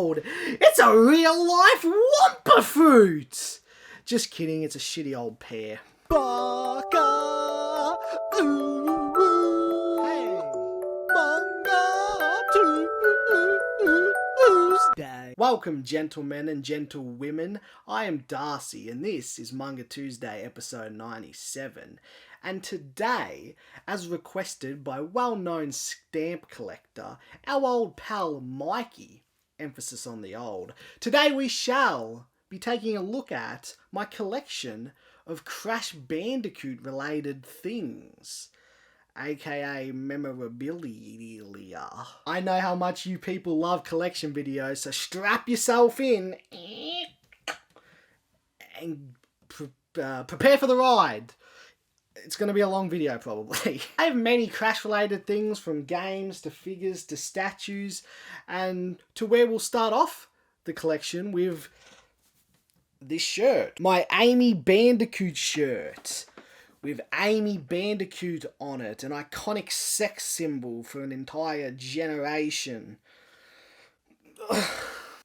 old. It's a real life Wumpa fruit. Just kidding, it's a shitty old pear. Baka, hey, Manga Tuesday. Welcome, gentlemen and gentlewomen. I am Darcy, and this is Manga Tuesday, episode 97. And today, as requested by well-known stamp collector, our old pal Mikey, emphasis on the old, today we shall be taking a look at my collection of Crash Bandicoot related things, aka memorabilia. I know how much you people love collection videos, so strap yourself in and prepare for the ride. It's going to be a long video, probably. I have many Crash-related things, from games to figures to statues, and to where we'll start off the collection with this shirt. My Amy Bandicoot shirt, with Amy Bandicoot on it, an iconic sex symbol for an entire generation.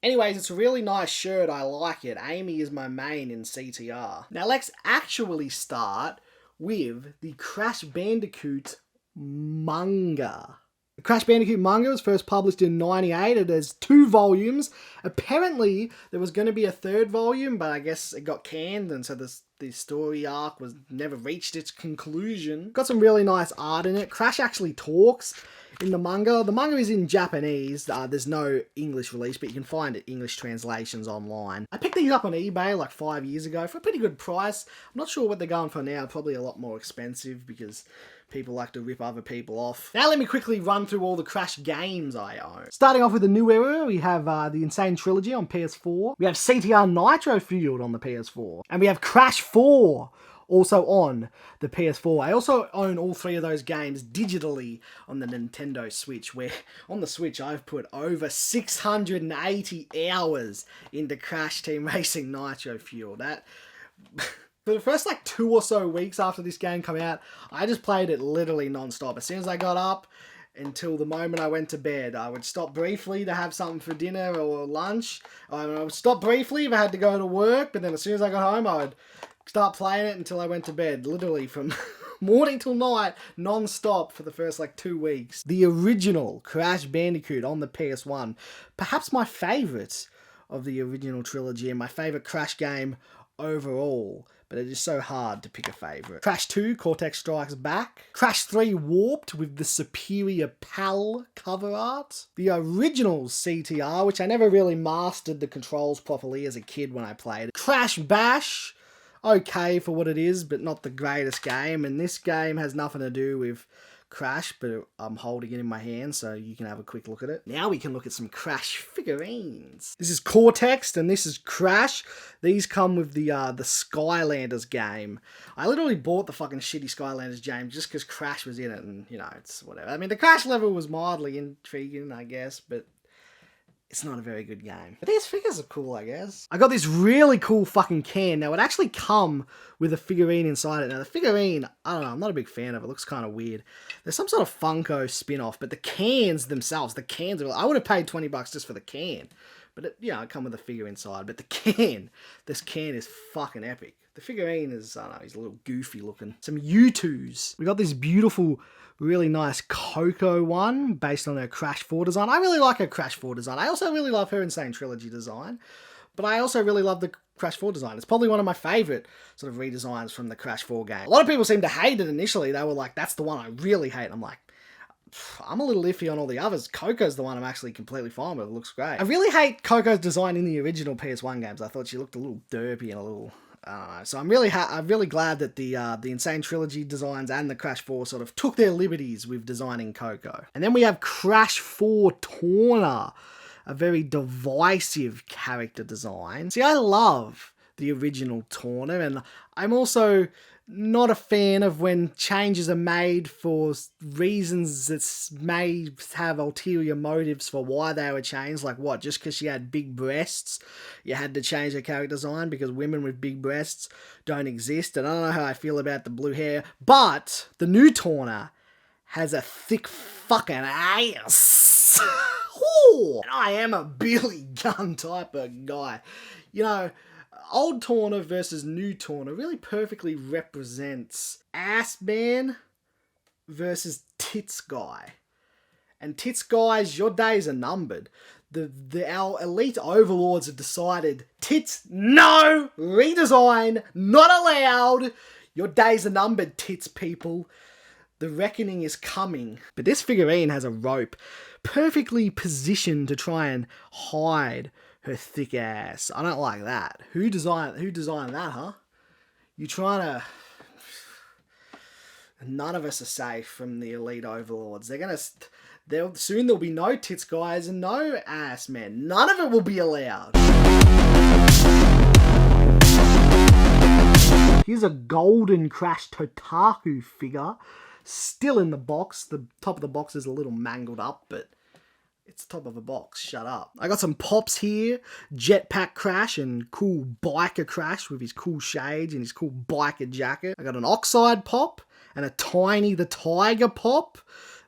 Anyways, it's a really nice shirt, I like it. Amy is my main in CTR. Now let's actually start with the Crash Bandicoot manga. The Crash Bandicoot manga was first published in '98. It has 2 volumes. Apparently, there was going to be a 3rd volume, but I guess it got canned, and so the story arc was never reached its conclusion. Got some really nice art in it. Crash actually talks in the manga. The manga is in Japanese. There's no English release, but you can find it English translations online. I picked these up on eBay like 5 years ago for a pretty good price. I'm not sure what they're going for now. Probably a lot more expensive because people like to rip other people off. Now let me quickly run through all the Crash games I own. Starting off with the new era, we have the Insane Trilogy on PS4. We have CTR Nitro Fueled on the PS4. And we have Crash 4 also on the PS4. I also own all 3 of those games digitally on the Nintendo Switch, where on the Switch I've put over 680 hours into Crash Team Racing Nitro Fuel. That for the first like 2 or so weeks after this game came out, I just played it literally non-stop. As soon as I got up until the moment I went to bed, I would stop briefly to have something for dinner or lunch. I would stop briefly if I had to go to work, but then as soon as I got home, I would start playing it until I went to bed, literally from morning till night, non-stop for the first like 2 weeks. The original Crash Bandicoot on the PS1, perhaps my favourite of the original trilogy and my favourite Crash game overall, but it is so hard to pick a favourite. Crash 2, Cortex Strikes Back. Crash 3, Warped, with the superior PAL cover art. The original CTR, which I never really mastered the controls properly as a kid when I played it. Crash Bash, okay for what it is, but not the greatest game, and this game has nothing to do with Crash, but I'm holding it in my hand so you can have a quick look at it. Now we can look at some Crash figurines. This is Cortex and this is Crash. These come with the Skylanders game. I literally bought the fucking shitty Skylanders game just because Crash was in it, and you know, it's whatever. I mean, the Crash level was mildly intriguing, I guess, but it's not a very good game. But these figures are cool, I guess. I got this really cool fucking can. Now, it actually come with a figurine inside it. Now, the figurine, I don't know, I'm not a big fan of it. It looks kind of weird. There's some sort of Funko spin-off, but the cans themselves, the cans are... I would have paid $20 just for the can. But, it come with a figure inside. But the can, this can is fucking epic. The figurine is, I don't know, he's a little goofy looking. Some U2s. We got this beautiful, really nice Coco one based on her Crash 4 design. I really like her Crash 4 design. I also really love her Insane Trilogy design. But I also really love the Crash 4 design. It's probably one of my favourite sort of redesigns from the Crash 4 game. A lot of people seem to hate it initially. They were like, that's the one I really hate. I'm like, I'm a little iffy on all the others. Coco's the one I'm actually completely fine with. It looks great. I really hate Coco's design in the original PS1 games. I thought she looked a little derpy and a little... I don't know. So I'm really glad that the Insane Trilogy designs and the Crash 4 sort of took their liberties with designing Coco. And then we have Crash 4 Torna, a very divisive character design. See, I love the original Torna, and I'm also not a fan of when changes are made for reasons that may have ulterior motives for why they were changed. Like what, just because she had big breasts, you had to change her character design because women with big breasts don't exist. And I don't know how I feel about the blue hair, but the new Torna has a thick fucking ass. 4. And I am a Billy Gunn type of guy. You know, old Torna versus new Torna really perfectly represents Ass Man versus Tits Guy. And Tits Guys, your days are numbered. Our elite overlords have decided, tits, no! Redesign, not allowed! Your days are numbered, tits people. The reckoning is coming. But this figurine has a rope perfectly positioned to try and hide her thick ass. I don't like that. Who designed that, huh? You trying to... None of us are safe from the elite overlords. Soon there'll be no tits guys and no ass men. None of it will be allowed. Here's a golden Crash Totaku figure. Still in the box. The top of the box is a little mangled up, but it's the top of a box. Shut up. I got some pops here. Jetpack Crash and cool biker Crash with his cool shades and his cool biker jacket. I got an Oxide pop and a Tiny the Tiger pop.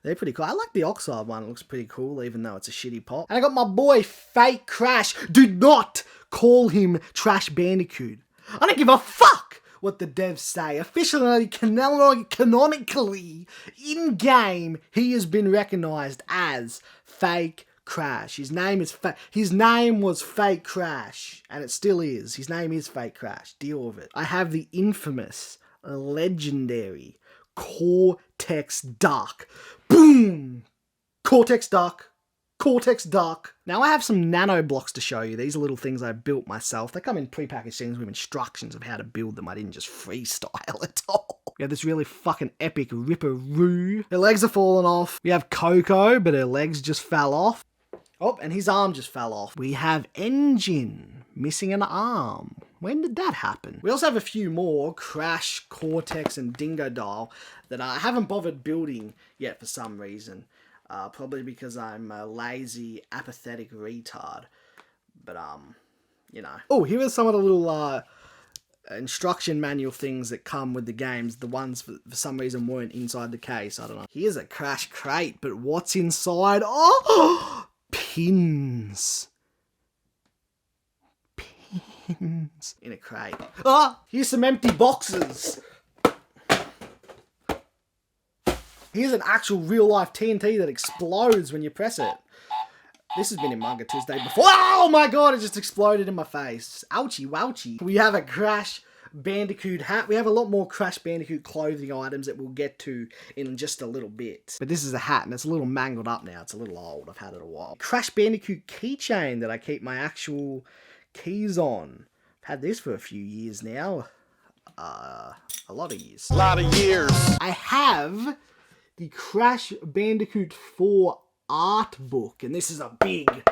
They're pretty cool. I like the Oxide one. It looks pretty cool, even though it's a shitty pop. And I got my boy, Fake Crash. Do not call him Crash Bandicoot. I don't give a fuck what the devs say. Officially, canonically, in-game, he has been recognised as Fake Crash. His name was Fake Crash, and it still is. His name is Fake Crash. Deal with it. I have the infamous, legendary Cortex Duck. Boom! Cortex Duck. Cortex Duck. Now I have some nano blocks to show you. These are little things I built myself. They come in pre-packaged things with instructions of how to build them. I didn't just freestyle at all. We have this really fucking epic Ripperoo. Her legs are falling off. We have Coco, but her legs just fell off. Oh, and his arm just fell off. We have Engine, missing an arm. When did that happen? We also have a few more, Crash, Cortex, and Dingo Doll, that I haven't bothered building yet for some reason. Probably because I'm a lazy, apathetic retard. But, you know. Oh, here are some of the little instruction manual things that come with the games. The ones, for some reason, weren't inside the case. I don't know. Here's a Crash crate, but what's inside? Oh! Pins. Pins. In a crate. Ah! Here's some empty boxes. Here's an actual real-life TNT that explodes when you press it. This has been in Manga Tuesday before. Oh my god, it just exploded in my face. Ouchie wouchie. We have a Crash Bandicoot hat. We have a lot more Crash Bandicoot clothing items that we'll get to in just a little bit. But this is a hat and it's a little mangled up now. It's a little old. I've had it a while. Crash Bandicoot keychain that I keep my actual keys on. I've had this for a few years now. A lot of years. A lot of years. I have the Crash Bandicoot 4 art book, and this is a big,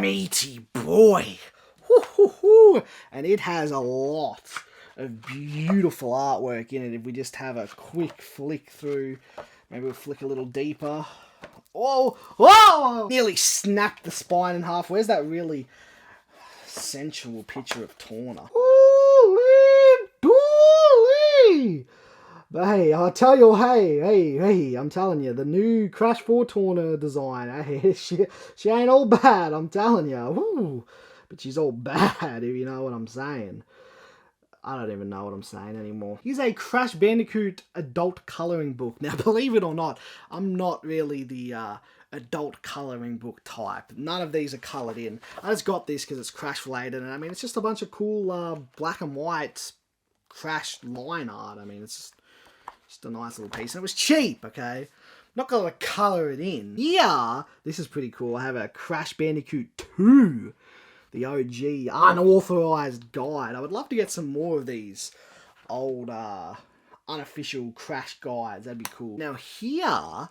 meaty boy. Woo-hoo-hoo. And it has a lot of beautiful artwork in it. If we just have a quick flick through, maybe we'll flick a little deeper. Oh, whoa! Nearly snapped the spine in half. Where's that really sensual picture of Torna? Holy dooly! But hey, I'll tell you, hey, I'm telling you, the new Crash 4 Torna design, hey, she ain't all bad, I'm telling you. Woo. But she's all bad, if you know what I'm saying. I don't even know what I'm saying anymore. Here's a Crash Bandicoot adult colouring book. Now, believe it or not, I'm not really the adult colouring book type. None of these are coloured in. I just got this because it's Crash related, and I mean, it's just a bunch of cool black and white Crash line art. I mean, it's just a nice little piece. And it was cheap, okay? Not gonna colour it in. Yeah, this is pretty cool. I have a Crash Bandicoot 2. The OG, unauthorized guide. I would love to get some more of these old, unofficial Crash guides. That'd be cool. Now here, I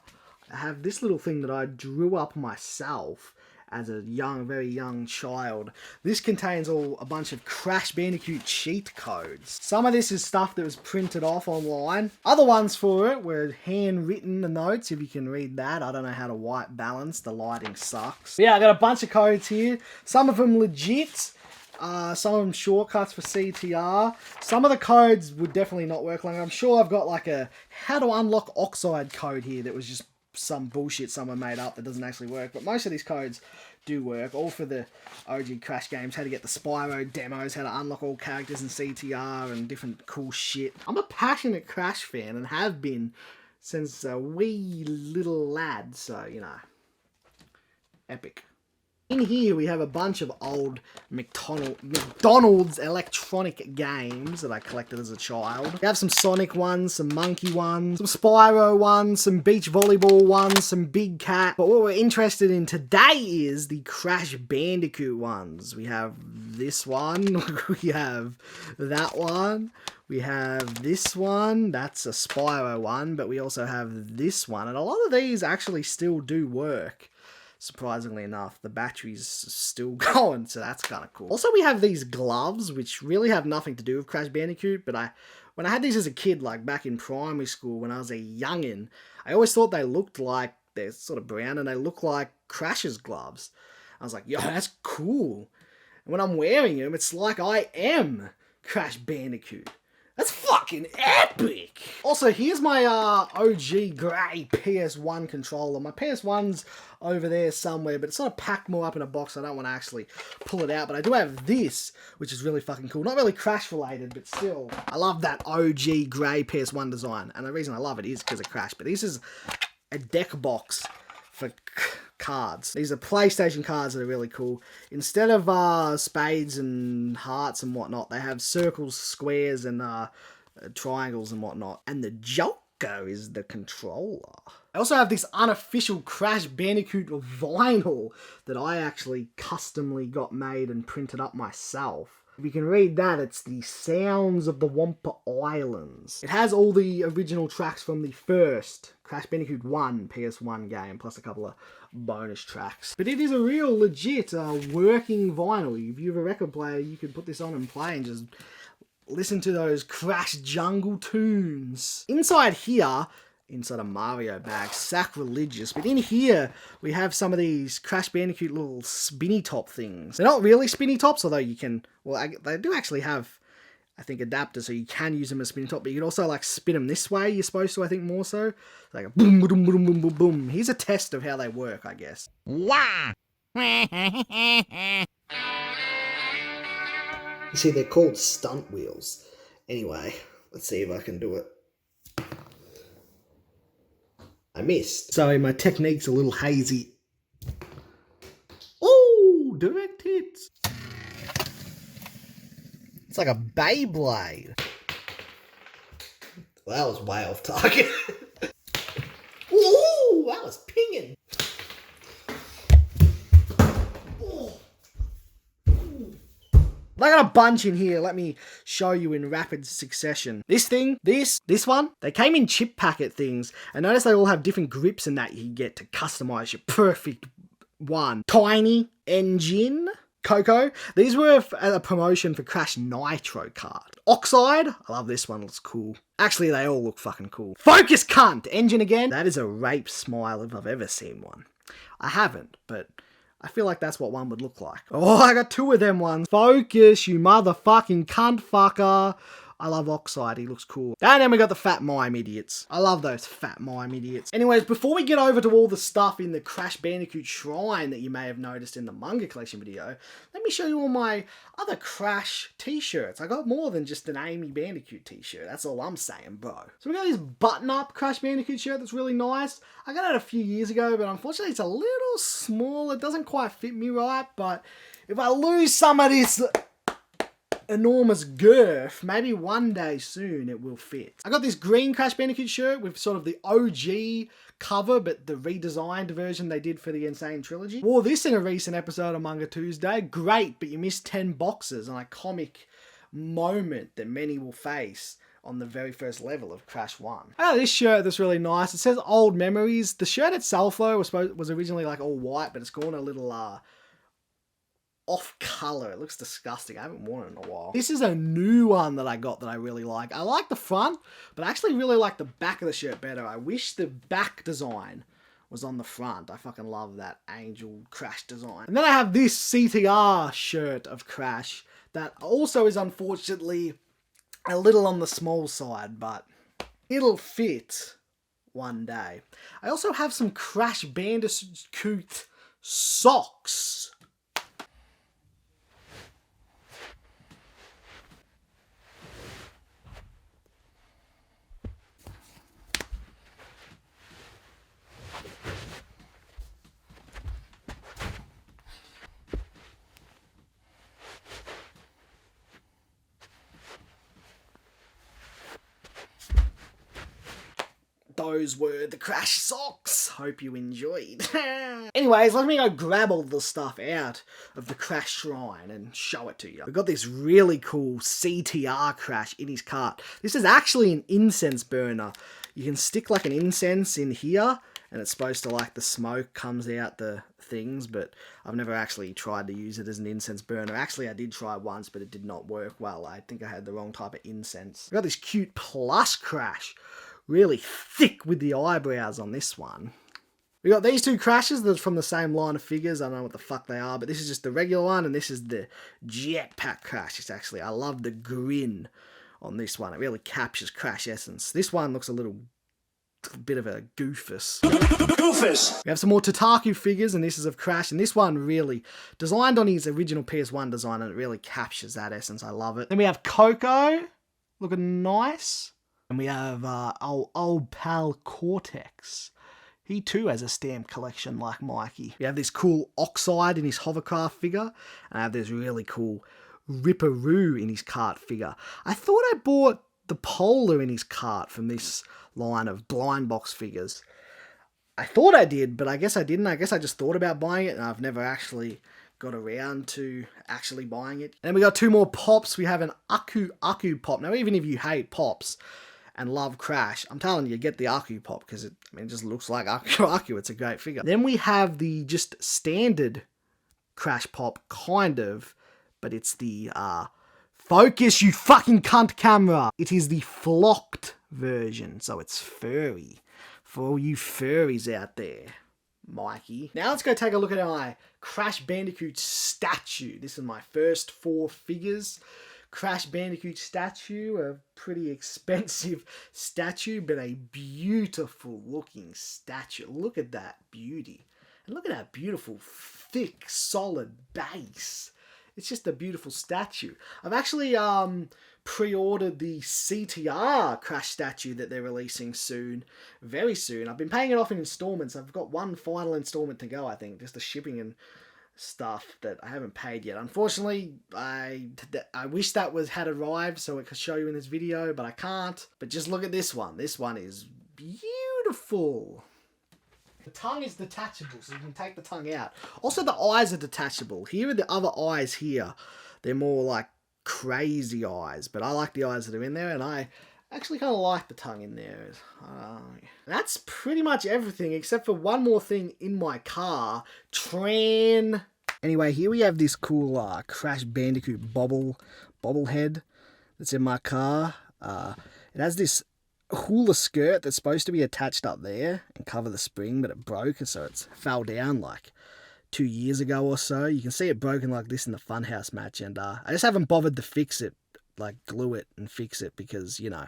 have this little thing that I drew up myself as a very young child. This contains a bunch of Crash Bandicoot cheat codes. Some of this is stuff that was printed off online. Other ones for it were handwritten, the notes, if you can read that. I don't know how to white balance. The lighting sucks. But yeah, I got a bunch of codes here. Some of them legit. Some of them shortcuts for CTR. Some of the codes would definitely not work. Like I'm sure I've got like a how to unlock Oxide code here that was just some bullshit someone made up that doesn't actually work. But most of these codes do work, all for the OG Crash games, how to get the Spyro demos, how to unlock all characters in CTR and different cool shit. I'm a passionate Crash fan and have been since a wee little lad, so, you know, epic. In here we have a bunch of old McDonald's electronic games that I collected as a child. We have some Sonic ones, some Monkey ones, some Spyro ones, some beach volleyball ones, some Big Cat. But what we're interested in today is the Crash Bandicoot ones. We have this one, we have that one, we have this one, that's a Spyro one, but we also have this one. And a lot of these actually still do work. Surprisingly enough, the battery's still going, so that's kind of cool. Also, we have these gloves, which really have nothing to do with Crash Bandicoot, but when I had these as a kid, like back in primary school, when I was a youngin', I always thought they looked like, they're sort of brown, and they look like Crash's gloves. I was like, yo, that's cool. And when I'm wearing them, it's like I am Crash Bandicoot. That's fucking epic! Also, here's my OG grey PS1 controller. My PS1's over there somewhere, but it's sort of packed more up in a box, so I don't want to actually pull it out. But I do have this, which is really fucking cool. Not really Crash related, but still. I love that OG grey PS1 design. And the reason I love it is because of Crash. But this is a deck box for cards. These are PlayStation cards that are really cool. Instead of spades and hearts and whatnot, they have circles, squares, and triangles and whatnot. And the Joker is the controller. I also have this unofficial Crash Bandicoot vinyl that I actually customly got made and printed up myself. If you can read that, it's the Sounds of the Wampa Islands. It has all the original tracks from the first Crash Bandicoot 1 PS1 game, plus a couple of bonus tracks. But it is a real legit working vinyl. If you have a record player, you could put this on and play and just listen to those Crash Jungle tunes. Inside here, inside a Mario bag, sacrilegious, but in here we have some of these Crash Bandicoot little spinny top things. They're not really spinny tops, although you can, well, they do actually have, I think, adapters, so you can use them as spinny top, but you can also like spin them this way, you're supposed to, I think, more so. Like a boom, boom, boom, boom, boom, boom. Here's a test of how they work, I guess. Wah! You see, they're called Stunt Wheels. Anyway, let's see if I can do it. I missed. Sorry, my technique's a little hazy. Ooh, direct hits. It's like a Beyblade. Well, that was way off target. Ooh, that was pinging. I got a bunch in here. Let me show you in rapid succession. This thing, this one, they came in chip packet things. And notice they all have different grips and that you get to customize your perfect one. Tiny, Engine, Coco. These were a promotion for Crash Nitro Kart. Oxide, I love this one, looks cool. Actually, they all look fucking cool. Focus Cunt, Engine again. That is a rape smile if I've ever seen one. I haven't, but I feel like that's what one would look like. Oh, I got two of them ones. Focus, you motherfucking cunt fucker. I love Oxide, he looks cool. And then we got the fat mime idiots. I love those fat mime idiots. Anyways, before we get over to all the stuff in the Crash Bandicoot shrine that you may have noticed in the Manga collection video, let me show you all my other Crash t-shirts. I got more than just an Amy Bandicoot t-shirt, that's all I'm saying, bro. So we got this button-up Crash Bandicoot shirt that's really nice. I got it a few years ago, but unfortunately it's a little small. It doesn't quite fit me right, but if I lose some of this enormous girth, maybe one day soon it will fit. I got this green Crash Bandicoot shirt with sort of the OG cover, but the redesigned version they did for the Insane Trilogy. Wore this in a recent episode of Manga Tuesday. Great, but you missed 10 boxes, an iconic moment that many will face on the very first level of Crash 1. I got this shirt that's really nice. It says Old Memories. The shirt itself, though, was originally like all white, but it's gone a little off color. It looks disgusting. I haven't worn it in a while. This is a new one that I got that I really like. I like the front, but I actually really like the back of the shirt better. I wish the back design was on the front. I fucking love that Angel Crash design. And then I have this CTR shirt of Crash that also is unfortunately a little on the small side, but it'll fit one day. I also have some Crash Bandicoot socks. Those were the Crash socks. Hope you enjoyed. Anyways, let me go grab all the stuff out of the Crash shrine and show it to you. We've got this really cool CTR Crash in his cart. This is actually an incense burner. You can stick like an incense in here, and it's supposed to, like, the smoke comes out the things, but I've never actually tried to use it as an incense burner. Actually, I did try once, but it did not work well. I think I had the wrong type of incense. We've got this cute plush Crash. Really thick with the eyebrows on this one. We got these two Crashes that are from the same line of figures. I don't know what the fuck they are, but this is just the regular one, and this is the Jetpack Crash. It's actually, I love the grin on this one. It really captures Crash essence. This one looks a little bit of a goofus. We have some more Tataku figures, and this is of Crash, and this one really designed on his original PS1 design, and it really captures that essence. I love it. Then we have Coco, looking nice. And we have old pal Cortex. He too has a stamp collection like Mikey. We have this cool Oxide in his hovercraft figure. And I have this really cool Ripperoo in his cart figure. I thought I bought the Polar in his cart from this line of blind box figures. I thought I did, but I guess I didn't. I guess I just thought about buying it, and I've never actually got around to actually buying it. And then we got two more Pops. We have an Aku Pop. Now, even if you hate Pops and love Crash, I'm telling you, get the Aku Pop, because it just looks like Aku. It's a great figure. Then we have the just standard Crash Pop, kind of, but it's the, focus, you fucking cunt camera! It is the flocked version, so it's furry. For all you furries out there, Mikey. Now let's go take a look at my Crash Bandicoot statue. This is my first 4 figures. Crash Bandicoot statue, a pretty expensive statue, but a beautiful looking statue. Look at that beauty. And look at that beautiful, thick, solid base. It's just a beautiful statue. I've actually pre-ordered the CTR Crash statue that they're releasing soon. Very soon. I've been paying it off in installments. I've got one final installment to go, I think. Just the shipping and stuff that I haven't paid yet. Unfortunately, I wish that had arrived so it could show you in this video, but I can't. But just look at this one. This one is beautiful. The tongue is detachable, so you can take the tongue out. Also, the eyes are detachable. Here are the other eyes here. They're more like crazy eyes, but I like the eyes that are in there, and I actually kind of like the tongue in there. That's pretty much everything, except for one more thing in my car. Anyway, here we have this cool Crash Bandicoot bobblehead that's in my car. It has this hula skirt that's supposed to be attached up there and cover the spring, but it broke, so it fell down like 2 years ago or so. You can see it broken like this in the Funhouse match, and I just haven't bothered to fix it, like glue it and fix it, because, you know,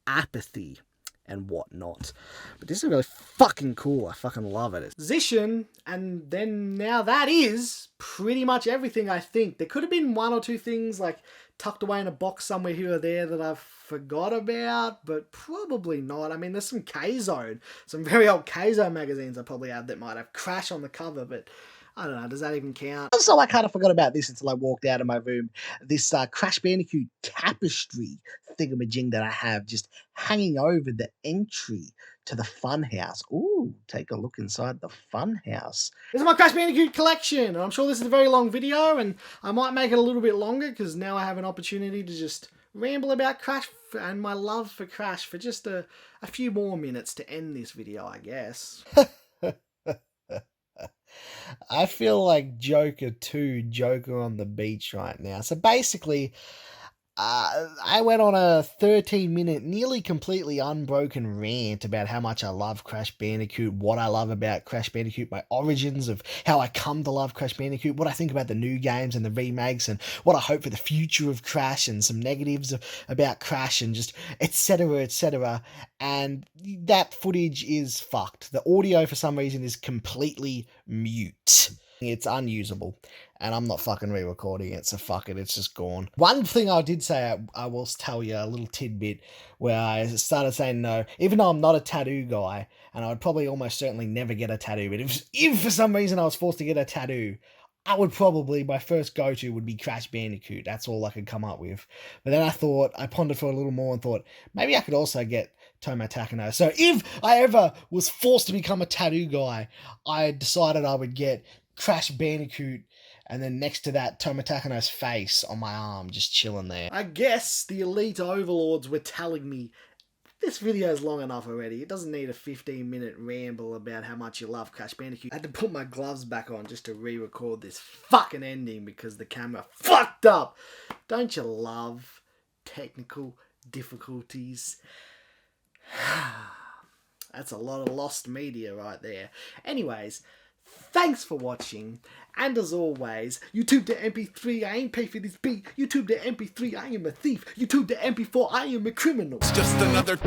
apathy and whatnot. But this is really fucking cool. I fucking love it. Position, and then now that is pretty much everything, I think. There could have been 1 or 2 things like tucked away in a box somewhere here or there that I've forgot about, but probably not. I mean, there's some K-Zone, some very old K-Zone magazines I probably have that might have Crash on the cover, but I don't know, does that even count? Also, I kind of forgot about this until I walked out of my room. This Crash Bandicoot tapestry thingamajig that I have just hanging over the entry to the funhouse. Ooh, take a look inside the funhouse. This is my Crash Bandicoot collection. I'm sure this is a very long video, and I might make it a little bit longer because now I have an opportunity to just ramble about Crash and my love for Crash for just a few more minutes to end this video, I guess. I feel like Joker 2, Joker on the beach right now. So basically, I went on a 13-minute, nearly completely unbroken rant about how much I love Crash Bandicoot, what I love about Crash Bandicoot, my origins of how I come to love Crash Bandicoot, what I think about the new games and the remakes, and what I hope for the future of Crash, and some negatives about Crash, and just etc, etc. And that footage is fucked. The audio, for some reason, is completely mute. It's unusable, and I'm not fucking re-recording it, so fuck it, it's just gone. One thing I did say, I will tell you a little tidbit, where I started saying no, even though I'm not a tattoo guy, and I would probably almost certainly never get a tattoo, but if for some reason I was forced to get a tattoo, I would probably, my first go-to would be Crash Bandicoot. That's all I could come up with. But then I pondered for a little more and thought, maybe I could also get Tomo Takano. So if I ever was forced to become a tattoo guy, I decided I would get Crash Bandicoot, and then next to that, Tomo Takano's face on my arm, just chilling there. I guess the elite overlords were telling me, this video's long enough already. It doesn't need a 15-minute ramble about how much you love Crash Bandicoot. I had to put my gloves back on just to re-record this fucking ending because the camera fucked up. Don't you love technical difficulties? That's a lot of lost media right there. Anyways, thanks for watching, and as always, YouTube to MP3, I ain't pay for this beat. YouTube to MP3, I am a thief. YouTube to MP4, I am a criminal. It's just another...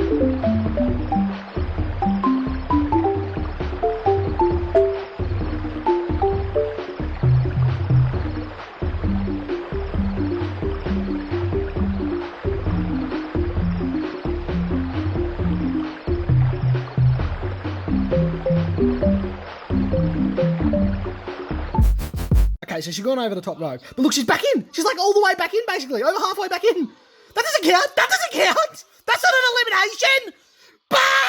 Okay, so she's gone over the top rope. But look, she's back in. She's like all the way back in, basically. Over halfway back in. That doesn't count. That doesn't count. That's not an elimination. Bah!